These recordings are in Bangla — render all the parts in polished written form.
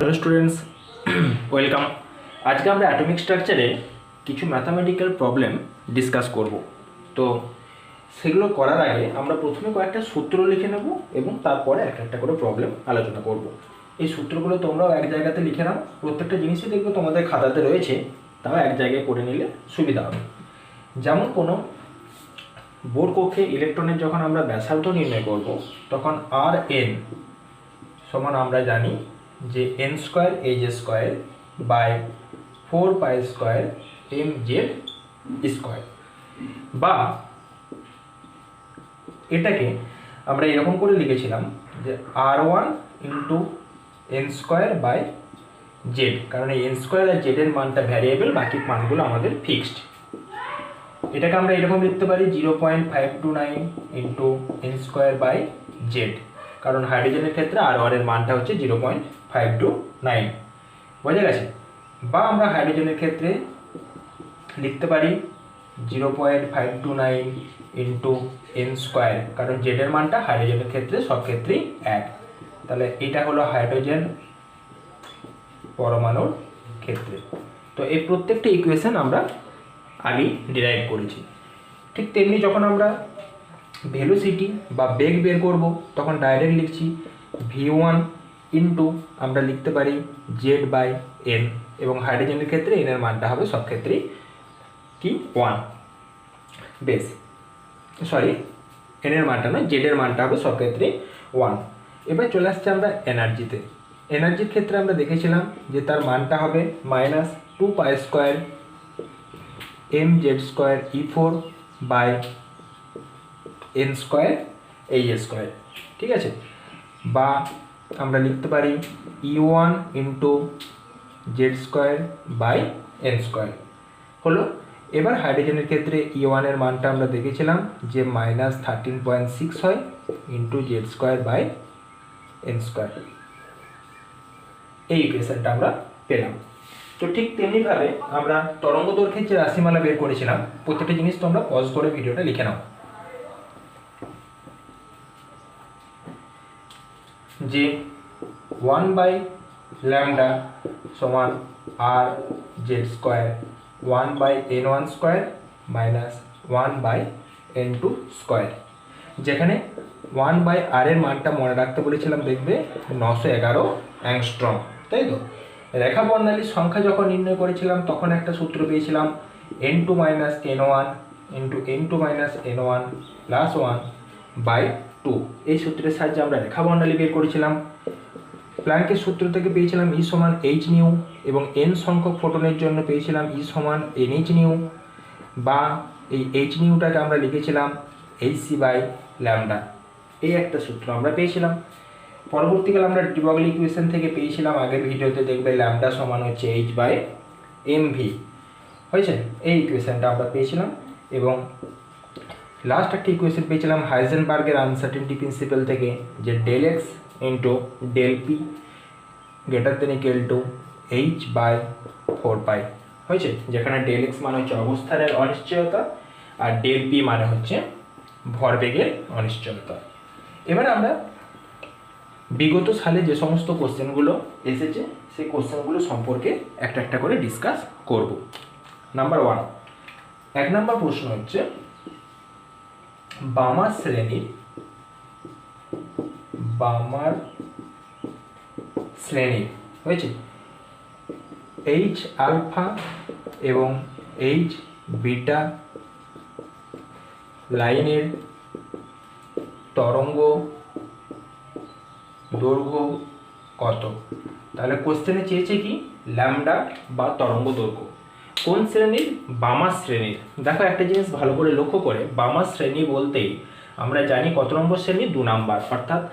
Hello students, welcome. আজকে আমরা অ্যাটমিক স্ট্রাকচারে কিছু ম্যাথামেটিক্যাল প্রবলেম ডিসকাস করব। তো সেগুলো করার আগে আমরা প্রথমে কয়েকটা সূত্র লিখে নেব এবং তারপরে একটা একটা করে প্রবলেম আলোচনা করব। এই সূত্রগুলো তোমরাও এক জায়গাতে লিখে নাও, প্রত্যেকটা জিনিসই দেখবে তোমাদের খাতাতে রয়েছে, তাও এক জায়গায় করে নিলে সুবিধা হবে। যেমন কোনো বোর কক্ষে ইলেকট্রনের যখন আমরা ব্যাসার্ধ নির্ণয় করব, তখন আর এন সমান আমরা জানি যে n square h square by 4 pi square m z square, বা এটাকে আমরা এরকম করে লিখেছিলাম যে R1 into n square by z, কারণ এই এন স্কোয়ার আর জেডের মানটা ভ্যারিয়েবল, বাকি মানগুলো আমাদের ফিক্সড। এটাকে আমরা এরকম লিখতে পারি 0.529 into n square by z, কারণ হাইড্রোজেনের ক্ষেত্রে R1 এর মানটা হচ্ছে 0.529, বোঝা গেছে। বা আমরা হাইড্রোজেনের ক্ষেত্রে লিখতে পারি 0.529 ইন্টু এন স্কোয়ার, কারণ জেডের মানটা হাইড্রোজেনের ক্ষেত্রে সব ক্ষেত্রেই 1। তাহলে এটা হলো হাইড্রোজেন পরমাণুর ক্ষেত্রে। তো এই প্রত্যেকটা ইকুয়েশন আমরা আগেই ডিরাইভ করেছি। ঠিক তেমনি যখন আমরা ভেলোসিটি বা বেগ বের করব, তখন ডাইরেক্ট লিখছি v1 ইন্টু আমরা লিখতে পারি জেড বাই এন, এবং হাইড্রোজেনের ক্ষেত্রে এন এর মানটা হবে সব ক্ষেত্রেই কি 1, বেশ সরি এন এর মানটা নয়, জেড এর মানটা হবে সব ক্ষেত্রেই 1। এবার চলে আসছে আমরা এনার্জিতে। এনার্জির ক্ষেত্রে আমরা দেখেছিলাম যে তার মানটা হবে -2 pi square m z square E4 by n square এই স্কোয়ার, ঠিক আছে। বা আমরা লিখতে পারি E1 into z square by n square হলো। এবার হাইড্রোজেনের ক্ষেত্রে E1 এর মানটা আমরা দেখেছিলাম যে -13.6 হয় into z square by n square, এই ইকুয়েশনটা আমরা পেলাম। তো ঠিক তেমনিভাবে আমরা তরঙ্গ দৈর্ঘ্যের যে রাশিমালা বের করেছিলাম, প্রত্যেকটা জিনিস তোমরা পজ করে ভিডিওটা লিখে নাও। যে 1 বাই ল্যামডা সমান আর Z square 1/n1 square minus 1/n2 square, যেখানে 1/r এর মানটা মনে রাখতে বলেছিলাম, দেখবে 911 অ্যাংস্ট্রম, তাই তো। রেখা বর্ণালীর সংখ্যা যখন নির্ণয় করেছিলাম, তখন একটা সূত্র পেয়েছিলাম n2 minus n1 into n2 minus n1 plus 1/2। এই সূত্রের সাহায্যে আমরা রেখা বর্ণালী বের করেছিলাম। প্ল্যাঙ্কের সূত্র থেকে পেয়েছিলাম E সমান h নিউ, এবং n সংখ্যক ফোটনের জন্য পেয়েছিলাম E সমান nh নিউ, বা এই h নিউটাকে আমরা লিখেছিলাম hc বাই ল্যামডা, এই একটা সূত্র আমরা পেয়েছিলাম। পরবর্তীকালে আমরা ডি ব্রগলি ইকুয়েশন থেকে পেয়েছিলাম, আগের ভিডিওতে দেখবে ল্যামডা সমান হচ্ছে h বাই mv হয়েছে, এই ইকুয়েশনটা আমরা পেয়েছিলাম। এবং লাস্ট একটা ইকুয়েশন পেয়েছিলাম হাইজেনবার্গের আনসার্টেনটি প্রিন্সিপাল থেকে, যে del x into del p greater than equal to h/4 pi হয়েছে, যেখানে ডেল এক্স মানে হচ্ছে অবস্থানের অনিশ্চয়তা আর ডেল পি মানে হচ্ছে ভরবেগের অনিশ্চয়তা। এবার আমরা বিগত সালে যে সমস্ত কোশ্চেনগুলো এসেছে, সেই কোশ্চেনগুলো সম্পর্কে একটা একটা করে ডিসকাস করব। নাম্বার 1, 1 নম্বর প্রশ্ন হচ্ছে বামার শ্রেণীর হয়েছে এইচ আলফা এবং এইচ বিটা লাইনের তরঙ্গ দৈর্ঘ্য কত। তাহলে কোশ্চেনে চেয়েছে কি ল্যামডা বা তরঙ্গ দৈর্ঘ্য। কোন শ্রেণীর? বামার শ্রেণীর। দেখো একটা জিনিস ভালো করে লক্ষ্য করে, বামার শ্রেণী বলতেই আমরা জানি কত নম্বর শ্রেণী, 2 নাম্বার। অর্থাৎ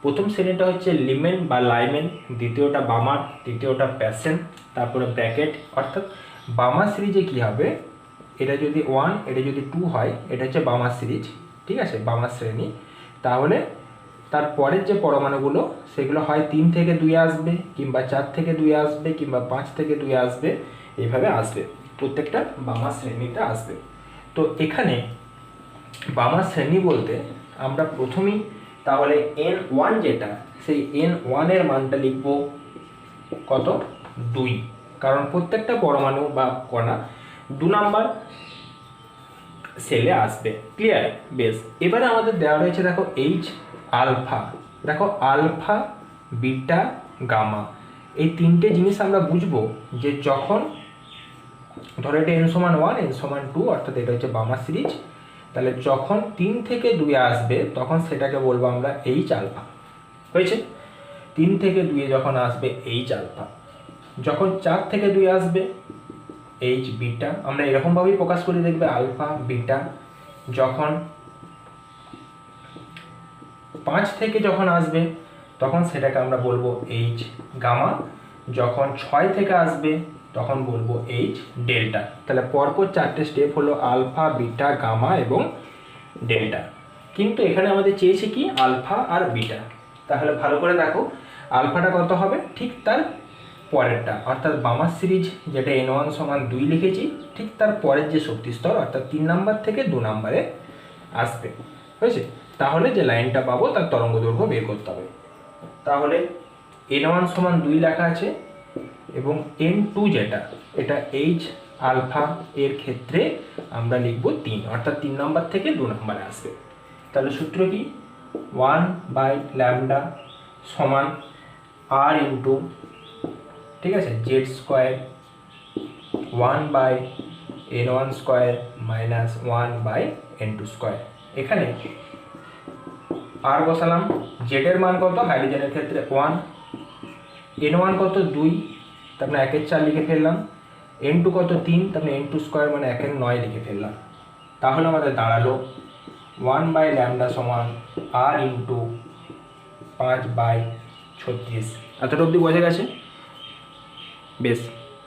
প্রথম শ্রেণীটা হচ্ছে লিমেন বা লাইমেন, দ্বিতীয়টা বামার, তৃতীয়টা প্যাসেন, তারপরে ব্র্যাকেট। অর্থাৎ বামার সিরিজে কি হবে, এটা যদি 1 এটা যদি 2 হয়, এটা হচ্ছে বামার সিরিজ, ঠিক আছে, বামার শ্রেণী। তাহলে তারপরের যে পরমাণুগুলো সেগুলো হয় 3 থেকে 2 আসবে, কিংবা 4 থেকে 2 আসবে, কিংবা 5 থেকে 2 আসবে, এইভাবে আসবে, প্রত্যেকটা বামার শ্রেণীতে আসবে। তো এখানে বামার শ্রেণী বলতে আমরা প্রথমেই তাহলে n1 যেটা, সেই n1 এর মানটা লিখব কত 2, কারণ প্রত্যেকটা পরমাণু বা কণা 2 নাম্বার সেলে আসবে। ক্লিয়ার? বেশ, এবারে আমাদের দেওয়া রয়েছে দেখো এইচ আলফা, দেখো আলফা বিটা গামা, এই তিনটে জিনিস আমরা বুঝবো যে যখন ধরো এটা n সমান 1 n সমান 2 অর্থাৎ এটা হচ্ছে বামা সিরিজ, তাহলে যখন 3 থেকে 2 আসবে তখন সেটাকে বলবো আমরা এইচ আলফা। হয়েছে? 3 থেকে 2 যখন আসবে এইচ আলফা, যখন 4 থেকে 2 আসবে এইচ বিটা, আমরা এরকমভাবেই প্রকাশ করি দেখবে আলফা বিটা। যখন 5 থেকে যখন আসবে তখন সেটাকে আমরা বলবো এইচ গামা, যখন 6 থেকে আসবে তখন বলবো এইচ ডেল্টা। তাহলে পরপর 4টে স্টেপ হলো আলফা বিটা গামা এবং ডেল্টা। কিন্তু এখানে আমাদের চেয়েছে কি আলফা আর বিটা, তাহলে ভালো করে দেখো আলফাটা কত হবে, ঠিক তার পরেরটা অর্থাৎ বামার সিরিজ যেটা n1 সমান 2 লিখেছি, ঠিক তার পরের যে শক্তি স্তর অর্থাৎ 3 নাম্বার থেকে 2 নাম্বারে আসবে। হয়েছে? তাহলে যে লাইনটা পাবো তার তরঙ্গ দৈর্ঘ্য বের করতে হবে। তাহলে n1 সমান 2 লেখা আছে এবং n2 যেটা এটা এইচ আলফা এর ক্ষেত্রে আমরা লিখব 3, অর্থাৎ 3 নাম্বার থেকে 2 নাম্বারে আসবে। তাহলে সূত্র কি 1/λ সমান r ইন্টু, ঠিক আছে, Z square 1/n1 square minus 1/n2 square. এখানে আর বসালাম, জেডের মান কত হাইড্রোজেনের ক্ষেত্রে 1, n1 কত 2, তারপরে 1/4 লিখে ফেললাম, n2 কত 3, তারপরে n2 স্কোয়ার মানে 1/9 লিখে ফেললাম। তাহলে আমাদের দাঁড়ালো 1/λ সমান r ইন্টু 5/36। এতটা অবধি বোঝা গেছে? বেশ,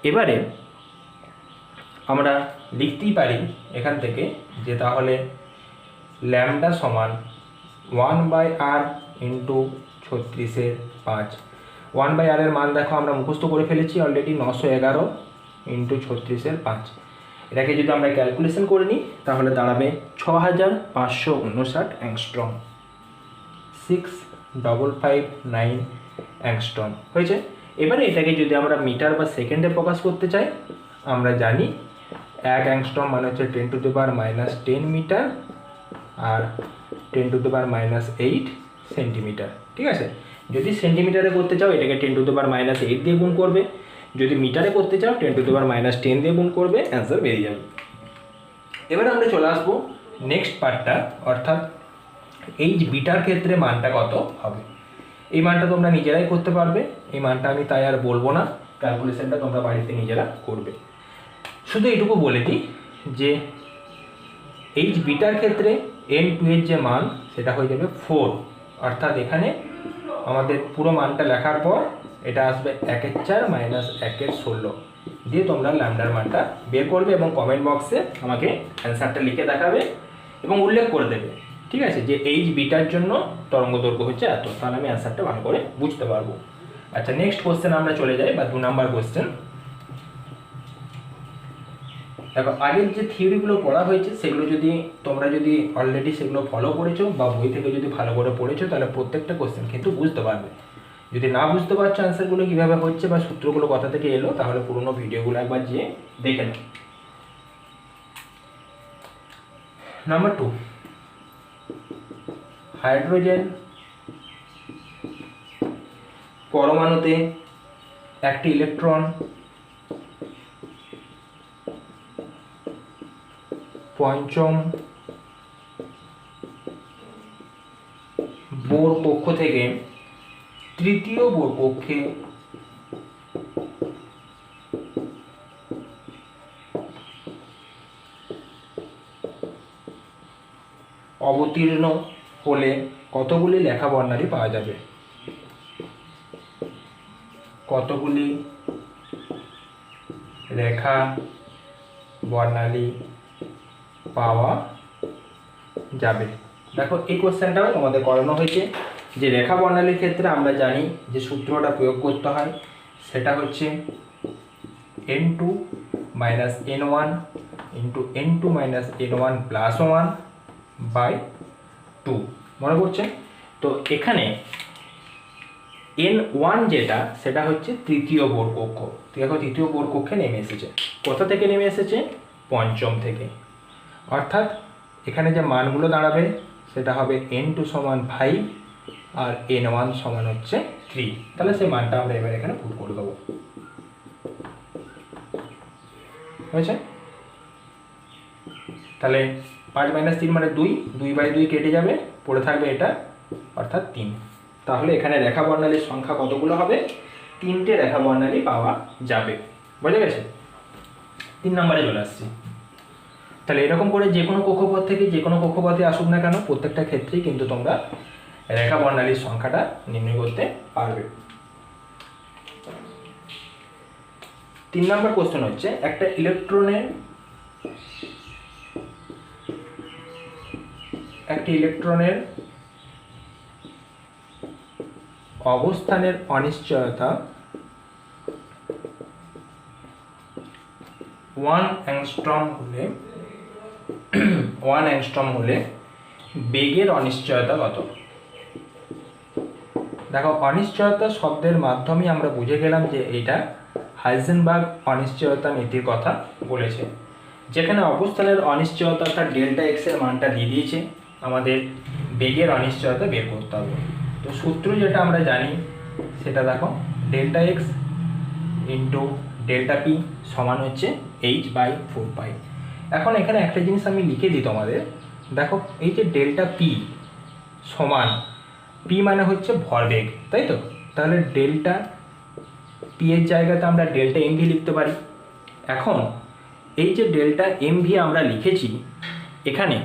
এবারে আমরা লিখতেই পারি এখান থেকে যে তাহলে ল্যামডা সমান 1/r ইন্টু 36/5। 1/r এর মান দেখো আমরা মুখস্থ করে ফেলেছি অলরেডি, 911 ইন্টু 36/5। এটাকে যদি আমরা ক্যালকুলেশন করে নিই তাহলে দাঁড়াবে 6559 অ্যাংস্ট্রম, 6559 অ্যাংস্ট্রম। হয়েছে? এবারে এটাকে যদি আমরা মিটার বা সেকেন্ডে প্রকাশ করতে চাই, আমরা জানি 1 অ্যাংস্ট্রম মানে হচ্ছে 10⁻⁻10 মিটার আর 10⁻⁻8 সেন্টিমিটার। ঠিক আছে? যদি সেন্টিমিটারে করতে চাও এটাকে 10⁻⁸ দিয়ে গুণ করবে, যদি মিটারে করতে চাও 10⁻10 দিয়ে গুণ করবে, অ্যান্সার বেরিয়ে যাবে। এবারে আমরা চলে আসবো নেক্সট পার্টটা, অর্থাৎ এইচ বিটার ক্ষেত্রে মানটা কত হবে। এই মানটা তোমরা নিজেরাই করতে পারবে, এই মানটা আমি তাই আর বলবো না, ক্যালকুলেশনটা তোমরা বাড়িতে নিজেরা করবে। শুধু এটুকু বলে দিই যে এইচ বিটার ক্ষেত্রে n2 এর যে মান সেটা হয়ে যাবে 4, অর্থাৎ এখানে আমাদের পুরো মানটা লেখার পর এটা আসবে 1/4 মাইনাস 1/16 দিয়ে তোমরা ল্যামডার মানটা বের করবে এবং কমেন্ট বক্সে আমাকে অ্যান্সারটা লিখে দেখাবে এবং উল্লেখ করে দেবে, ঠিক আছে, যে এইচ বিটার জন্য তরঙ্গ দৈর্ঘ্য হচ্ছে এত, তাহলে আমি অ্যান্সারটা ভালো করে বুঝতে পারবো। আচ্ছা, নেক্সট কোশ্চেন আমরা চলে যাই, বা 2 নাম্বার কোশ্চেন। দেখো আগের যে থিওরিগুলো পড়া হয়েছে সেগুলো যদি তোমরা যদি অলরেডি সেগুলো ফলো করেছো বা বই থেকে যদি ভালো করে পড়েছো তাহলে প্রত্যেকটা কোশ্চেন কিন্তু বুঝতে পারবে। যদি না বুঝতে পারছো অ্যান্সারগুলো কীভাবে হচ্ছে বা সূত্রগুলো কোথা থেকে এলো, তাহলে পুরোনো ভিডিওগুলো একবার যেয়ে দেখে নাও। নাম্বার 2, হাইড্রোজেন পরমাণুতে একটি ইলেকট্রন পঞ্চম বোর কক্ষ থেকে তৃতীয় বোর কক্ষে অবতীর্ণ হলে কতগুলি লেখা বর্ণালী পাওয়া যাবে? কতগুলি রেখা বর্ণালী পাওয়া যাবে? দেখো এই কোশ্চেনটাও তোমাদের করানো হয়েছে যে রেখা বর্ণালীর ক্ষেত্রে আমরা জানি যে সূত্রটা প্রয়োগ করতে হয়, সেটা হচ্ছে n2 minus n1 into n2 minus n1 plus 1/2। মনে করছে? তো এখানে N1 যেটা সেটা হচ্ছে তৃতীয় বোর কক্ষ। দেখো তৃতীয় বোর কক্ষে নেমে এসেছে। কোথা থেকে নেমে এসেছে? পঞ্চম থেকে। অর্থাৎ এখানে যে মানগুলো দাঁড়াবে সেটা হবে N2 সমান 5 আর N1 সমান হচ্ছে 3। তাহলে সেই মানটা আমরা এবার এখানে পুট করে দেবো। হয়েছে? তাহলে 5 - 3 মানে 2, 2/2 কেটে যাবে, পড়ে থাকবে এটা অর্থাৎ 3। তাহলে এখানে রেখা বর্ণালীর সংখ্যা কতগুলো হবে? 3টে রেখা বর্ণালী পাওয়া যাবে। বুঝে গেছে? 3 নম্বরে চলে আসছি। তাহলে এরকম করে যে কোনো কক্ষপথ থেকে যে কোনো কক্ষপথে আসুক না কেন, প্রত্যেকটা ক্ষেত্রেই কিন্তু তোমরা রেখা বর্ণালীর সংখ্যাটা নির্ণয় করতে পারবে। 3 নম্বর কোশ্চেন হচ্ছে একটা ইলেকট্রনের অবস্থানের অনিশ্চয়তা 1 অ্যাংস্ট্রম হলে বেগের অনিশ্চয়তা কত? দেখো অনিশ্চয়তা শব্দের মাধ্যমে আমরা বুঝে গেলাম যে এটা হাইজেনবার্গ অনিশ্চয়তা নীতির কথা বলেছে, যেখানে অবস্থানের অনিশ্চয়তা অর্থাৎ ডেল্টা এক্স এর মানটা দিয়ে দিয়েছে, আমাদের বেগের অনিশ্চয়তা বের করতে হবে। তো সূত্র যেটা আমরা জানি সেটা দেখো delta x into delta P সমান হচ্ছে h/4π। এখন এখানে একটা জিনিস আমি লিখে দিই তোমাদের, দেখো এই যে ডেল্টা পি সমান, পি মানে হচ্ছে ভরবেগ, তাই তো? তাহলে ডেল্টা পি এর জায়গাতে আমরা ডেল্টা এমভি লিখতে পারি। এখন এই যে ডেল্টা এমভি আমরা লিখেছি, এখানে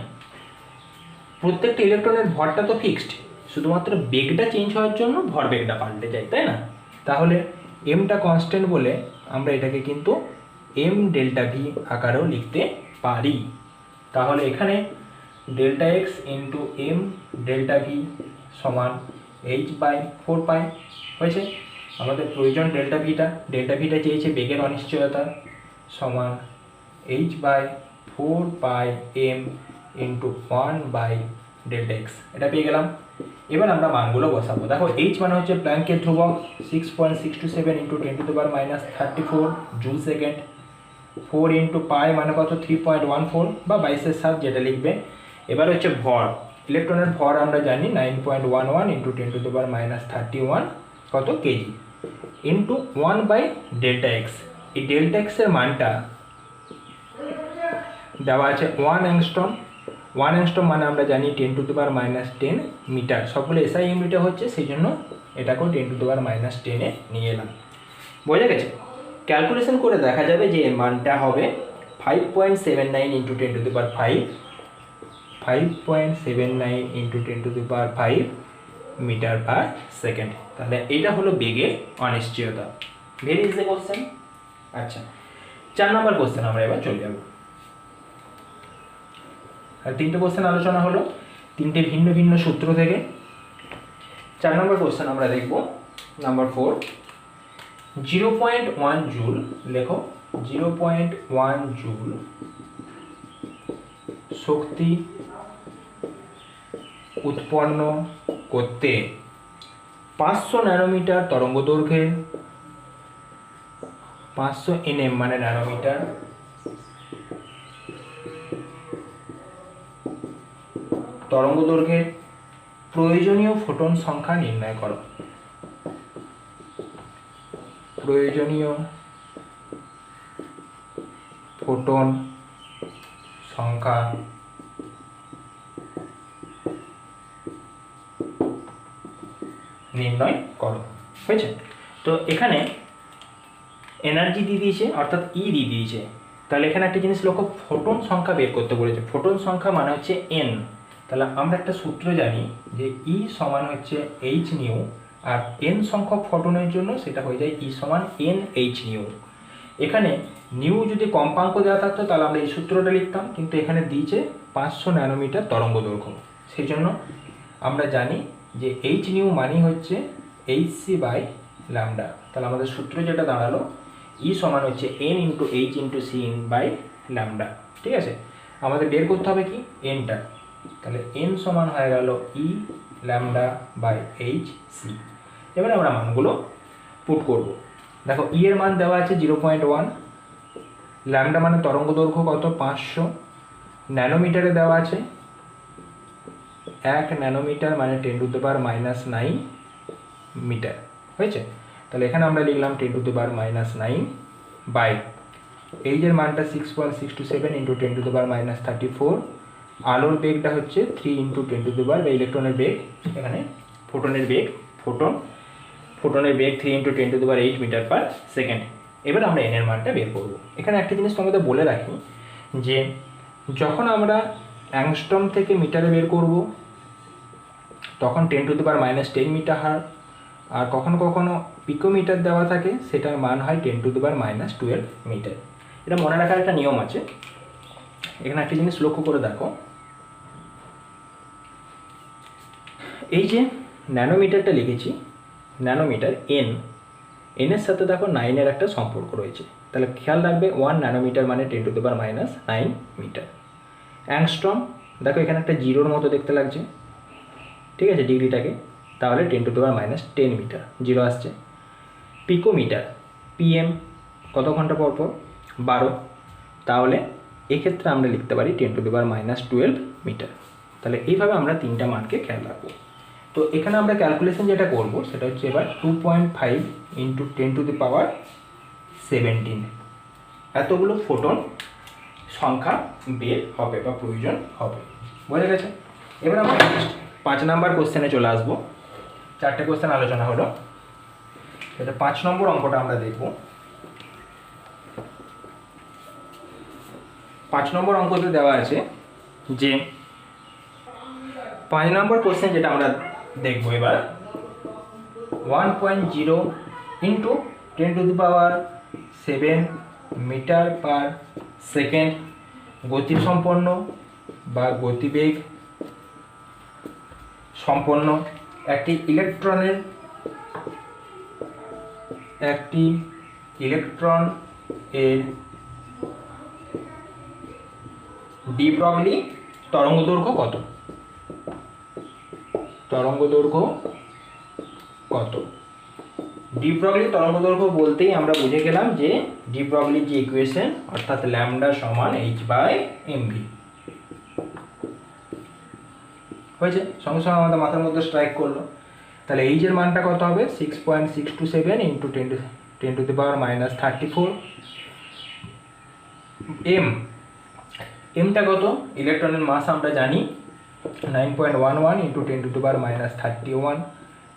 প্রত্যেকটা ইলেকট্রনের ভরটা তো ফিক্সড, শুধুমাত্র বেগটা চেঞ্জ হওয়ার জন্য ভরবেগটা পাল্টে যায়, তাই না? তাহলে এমটা কনস্ট্যান্ট বলে আমরা এটাকে কিন্তু এম ডেল্টা ভি আকারেও লিখতে পারি। তাহলে এখানে delta x into m delta v সমান h/4π হয়েছে। আমাদের প্রয়োজন ডেল্টা ভিটা চেয়েছে বেগের অনিশ্চয়তা সমান h/4π m ইন্টু 1/Δx, এটা পেয়ে গেলাম। এবার আমরা মানগুলো বসাবো। দেখো h মানে হচ্ছে প্ল্যাঙ্কের ধ্রুবক 6.627 ইন্টু 10⁻34 জুল সেকেন্ড। 4 ইন্টু পাই মানে কত? 3.14 বা 22/7 যেটা লিখবে। এবার হচ্ছে ভর, ইলেকট্রনের ভর আমরা জানি 9.11 ইন্টু 10⁻31 কত কেজি, ইন্টু 1/Δx। এই ডেল্টা এক্স এর মানটা দেওয়া আছে 1 অ্যাংস্ট্রম। 1 অ্যাংস্ট্রম মানে আমরা জানি 10⁻10 মিটার, সবগুলো এসআই ইউনিটে হচ্ছে, সেই জন্য এটাকেও 10⁻10 নিয়ে এলাম। বোঝা গেছে? ক্যালকুলেশন করে দেখা যাবে যে এর মানটা হবে 5.79 into 10⁵, 5.79 into 10⁵ metre per second. তাহলে এটা হলো বেগের অনিশ্চয়তা। Very easy question. আচ্ছা, 4 নম্বর কোশ্চেন আমরা এবার চলে যাব। আর 3টে কোশ্চেন আলোচনা হলো 3টে ভিন্ন ভিন্ন সূত্র থেকে। 4 নম্বর কোশ্চেন আমরা দেখব। নাম্বার 4, 0.1 জুল, লেখো 0.1 জুল শক্তি উৎপন্ন করতে 500 ন্যানোমিটার তরঙ্গ দৈর্ঘ্যে, 500 nm মানে ন্যানোমিটার, তরঙ্গ দৈর্ঘ্যের প্রয়োজনীয় ফোটন সংখ্যা নির্ণয় করো। প্রয়োজনীয় ফোটন সংখ্যা নির্ণয় করো। হয়েছে? তো এখানে এনার্জি দিয়ে দিয়েছে অর্থাৎ ই দিয়ে দিয়েছে। তাহলে এখানে একটা জিনিস লক্ষ্য, ফোটন সংখ্যা বের করতে বলেছে। ফোটন সংখ্যা মানে হচ্ছে এন। তাহলে আমরা একটা সূত্র জানি যে ই সমান হচ্ছে এইচ নিউ, আর এন সংখ্যক ফোটনের জন্য সেটা হয়ে যায় ই সমান এন এইচ নিউ। এখানে নিউ যদি কম্পাঙ্ক দেওয়া থাকতো তাহলে আমরা এই সূত্রটা লিখতাম, কিন্তু এখানে দিয়েছে 500 ন্যানোমিটার তরঙ্গ দৈর্ঘ্য, সেই জন্য আমরা জানি যে এইচ নিউ মানি হচ্ছে এইচসি বাই ল্যামডা। তাহলে আমাদের সূত্র যেটা দাঁড়ালো ই সমান হচ্ছে n into h into c in by lambda. ঠিক আছে? আমাদের বের করতে হবে কি এনটা, তাহলে এন সমান হয়ে গেল ই ল্যামডা বাই এইচ সি। এবারে আমরা মানগুলো পুট করব। দেখো ই এর মান দেওয়া আছে 0.1, ল্যামডা মানে তরঙ্গ দৈর্ঘ্য কত 500, ন্যানোমিটারে দেওয়া আছে 1 ন্যানোমিটার মানে 10⁻⁹ মিটার হয়েছে। তাহলে এখানে আমরা লিখলাম 10⁻⁹ বাই এইচের মানটা 6.627 × 10⁻34, আলোর বেগটা হচ্ছে 3 × 10 বা ইলেকট্রনের বেগ, এখানে ফোটনের বেগ ফোটনের বেগ 3 × 10⁸ মিটার পার সেকেন্ড। এবার আমরা এন এর মানটা বের করব। এখানে একটা জিনিস তোমাদের বলে রাখি যে যখন আমরা অ্যাংস্ট্রম থেকে মিটারে বের করব তখন 10⁻⁻10 মিটার হয়, আর কখনো কখনো পিকোমিটার দেওয়া থাকে, সেটার মান হয় 10⁻12 মিটার। এটা মনে রাখার একটা নিয়ম আছে। এখানে একটা জিনিস লক্ষ্য করে দেখো, এই যে ন্যানোমিটারটা লিখেছি, ন্যানোমিটার এনের সাথে দেখো 9 এর একটা সম্পর্ক রয়েছে। তাহলে খেয়াল রাখবে 1 ন্যানোমিটার মানে 10⁻⁹ মিটার। অ্যাংস্ট্রম দেখো এখানে একটা জিরোর মতো দেখতে লাগছে, ঠিক আছে ডিগ্রিটাকে, তাহলে 10⁻10 মিটার, জিরো আসছে। পিকোমিটার পিএম কত ঘন্টা পর পর 12, তাহলে এক্ষেত্রে আমরা লিখতে পারি 10⁻12 মিটার। তাহলে এইভাবে আমরা তিনটা মানকে খেয়াল রাখবো। তো এখানে আমরা ক্যালকুলেশন যেটা করব সেটা হচ্ছে এবার 2.5 × 10⁻17 এতগুলো ফোটন সংখ্যা বের হবে বা প্রয়োজন হবে। বোঝা গেছে? এবার আমরা 5 নাম্বার কোশ্চেনে চলে আসবো। 4টে কোশ্চেন আলোচনা হলো, এটা 5 নম্বর অঙ্কটা আমরা দেখব। 5 নম্বর অঙ্কতে দেওয়া আছে যে 5 নম্বর কোশ্চেন যেটা আমরা দেখব এবার, 1.0 × 10⁻7 মিটার পার সেকেন্ড গতিসম্পন্ন বা গতিবেগ সম্পন্ন একটি ইলেকট্রন এর ডি ব্রগলি তরঙ্গদৈর্ঘ্য কত? ডি ব্রগলি তরঙ্গদৈর্ঘ্য বলতেই আমরা বুঝে গেলাম যে ডি ব্রগলির যে ইকুয়েশন, অর্থাৎ ল্যামডা সমান h/mv হয়েছে। সঙ্গে সঙ্গে আমাদের মাথার মধ্যে স্ট্রাইক করলো। তাহলে এইচ এর মানটা কত হবে? 6.627 × 10⁻34। এমটা কত? ইলেকট্রনের মাস আমরা জানি 9.11 × 10⁻31,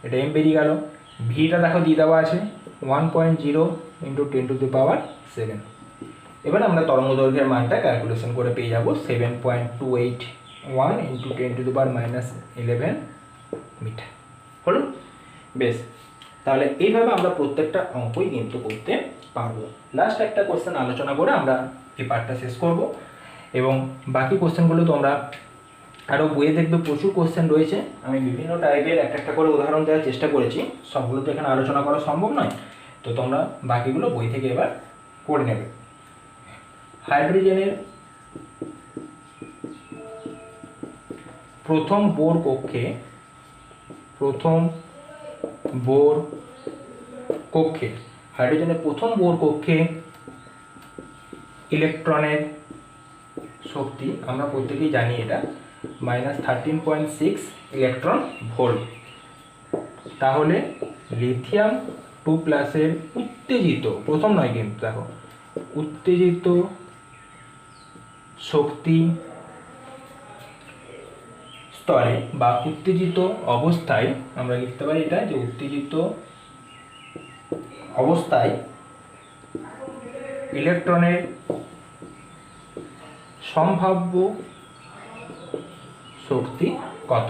এটা এম বেরিয়ে গেল। ভিটা দেখো দিয়ে দেওয়া আছে 1.0 × 10⁻7। এবার আমরা তরঙ্গ দৈর্ঘ্যের মানটা ক্যালকুলেশন করে পেয়ে যাব 7.281 × 10⁻11 মিটার। হলো? বেশ, তাহলে এইভাবে আমরা প্রত্যেকটা অঙ্কই কিন্তু করতে পারবো। লাস্ট একটা কোশ্চেন আলোচনা করে আমরা এই পার্টটা শেষ করব, এবং বাকি কোশ্চেনগুলো তোমরা আরও বইয়ে দেখবে, প্রচুর কোশ্চেন রয়েছে। আমি বিভিন্ন টাইপের একটা করে উদাহরণ দেওয়ার চেষ্টা করেছি, সবগুলো তো এখানে আলোচনা করা সম্ভব নয়, তো তোমরা বাকিগুলো বই থেকে এবার পড়ে নেবে। হাইড্রোজেনের প্রথম বোর কক্ষে হাইড্রোজেনের প্রথম বোর কক্ষে ইলেকট্রনের শক্তি আমরা প্রত্যেকেই জানি, এটা -13.6 ইলেকট্রন ভোল্ট। তাহলে লিথিয়াম 2+ এর উত্তেজিত, প্রথম নয় কিন্তু দেখো, উত্তেজিত শক্তি স্তরে বা উত্তেজিত অবস্থায় আমরা লিখতে পারি এটা যে উত্তেজিত অবস্থায় ইলেকট্রনের সম্ভাব্য শক্তি কত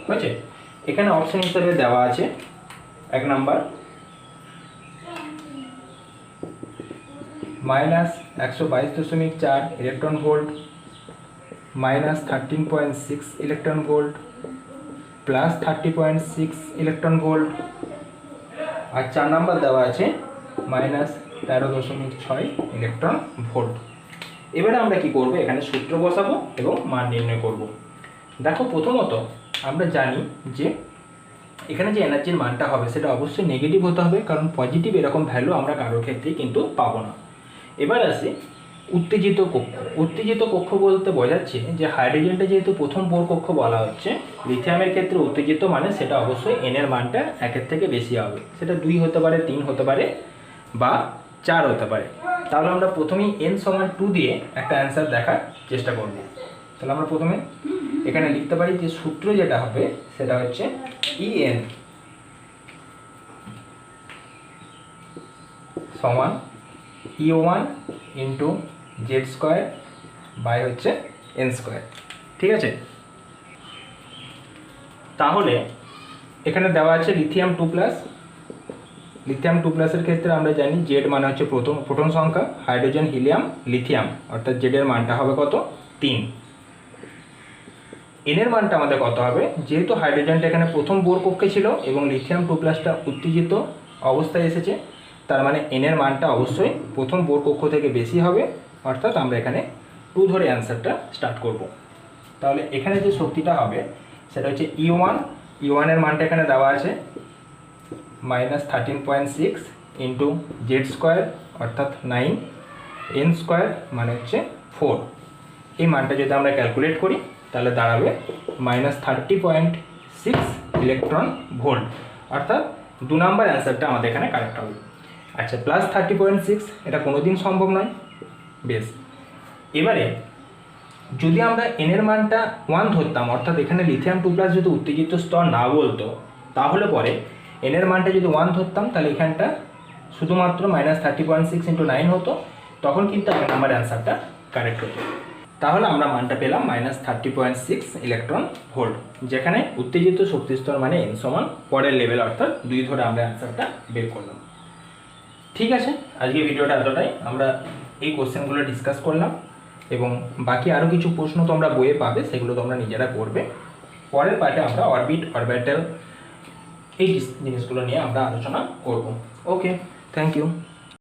হয়েছে। এখানে অপশন হিসেবে দেওয়া আছে 1 number -122.4 electron volt, -13.6 electron volt, +30.6 electron volt, আর 4 নাম্বার দেওয়া আছে -13.6 ইলেকট্রন ভোল্ট। এবারে আমরা কি করব, এখানে সূত্র বসাবো এবং মান নির্ণয় করব। দেখো প্রথমত আমরা জানি যে এখানে যে এনার্জির মানটা হবে সেটা অবশ্যই নেগেটিভ হতে হবে, কারণ পজিটিভ এরকম ভ্যালু আমরা কারোর ক্ষেত্রেই কিন্তু পাবো না। এবার আসি উত্তেজিত কক্ষ। উত্তেজিত কক্ষ বলতে বোঝাচ্ছে যে হাইড্রোজেনটা যেহেতু প্রথম বোর কক্ষ বলা হচ্ছে, লিথিয়ামের ক্ষেত্রে উত্তেজিত মানে সেটা অবশ্যই এনের মানটা 1-এর থেকে বেশি হবে। সেটা 2 হতে পারে, 3 হতে পারে বা 4 হতে পারে। তাহলে আমরা প্রথমেই n সমান 2 দিয়ে একটা অ্যান্সার দেখার চেষ্টা করব। তাহলে আমরা প্রথমে এখানে লিখতে পারি যে সূত্র যেটা হবে সেটা হচ্ছে En সমান E1 into z square by হচ্ছে এন স্কোয়ার। ঠিক আছে, তাহলে এখানে দেওয়া আছে লিথিয়াম 2+। লিথিয়াম 2+-এর ক্ষেত্রে আমরা জানি জেড মানে হচ্ছে প্রোটন সংখ্যা, হাইড্রোজেন, হিলিয়াম, লিথিয়াম, অর্থাৎ জেডের মানটা হবে কত? 3। এনের মানটা আমাদের কত হবে? যেহেতু হাইড্রোজেনটা এখানে প্রথম বোর কক্ষে ছিল এবং লিথিয়াম 2+টা উত্তেজিত অবস্থায় এসেছে, তার মানে এনের মানটা অবশ্যই প্রথম বোর কক্ষ থেকে বেশি হবে, অর্থাৎ আমরা এখানে 2 ধরে অ্যান্সারটা স্টার্ট করব। তাহলে এখানে যে শক্তিটা হবে সেটা হচ্ছে E1 এর মানটা এখানে দেওয়া আছে -13.6 ইন্টু জেড স্কোয়ার অর্থাৎ 9, এন স্কোয়ার মানে হচ্ছে 4। এই মানটা যদি আমরা ক্যালকুলেট করি তাহলে দাঁড়াবে -30.6 ইলেকট্রন ভোল্ট, অর্থাৎ 2 নম্বর অ্যান্সারটা আমাদের এখানে কারেক্ট হবে। আচ্ছা, +30.6 এটা কোনোদিন সম্ভব নয়। বেশ, এবারে যদি আমরা এনের মানটা 1 ধরতাম, অর্থাৎ এখানে লিথিয়াম 2+ যদি উত্তেজিত স্তর না বলতো, তাহলে পরে এনের মানটা যদি 1 ধরতাম তাহলে এখানটা শুধুমাত্র -30.6 ইন্টু 9 হতো, তখন কিন্তু 1 নম্বর অ্যান্সারটা কারেক্ট হতো। তাহলে আমরা মানটা পেলাম -30.6 ইলেকট্রন ভোল্ট, যেখানে উত্তেজিত শক্তিস্তর মানে এন সমান পরের লেভেল, অর্থাৎ 2 ধরে আমরা অ্যান্সারটা বের করলাম। ঠিক আছে, আজকে ভিডিওটা এতটাই। আমরা এই কোশ্চেনগুলো ডিসকাস করলাম এবং বাকি আরও কিছু প্রশ্ন তোমরা বইয়ে পাবে, সেগুলো তোমরা নিজেরা করবে। পরের পার্টে আমরা অরবিটাল এই জিনিসগুলো নিয়ে আমরা আলোচনা করব। ওকে, থ্যাংক ইউ।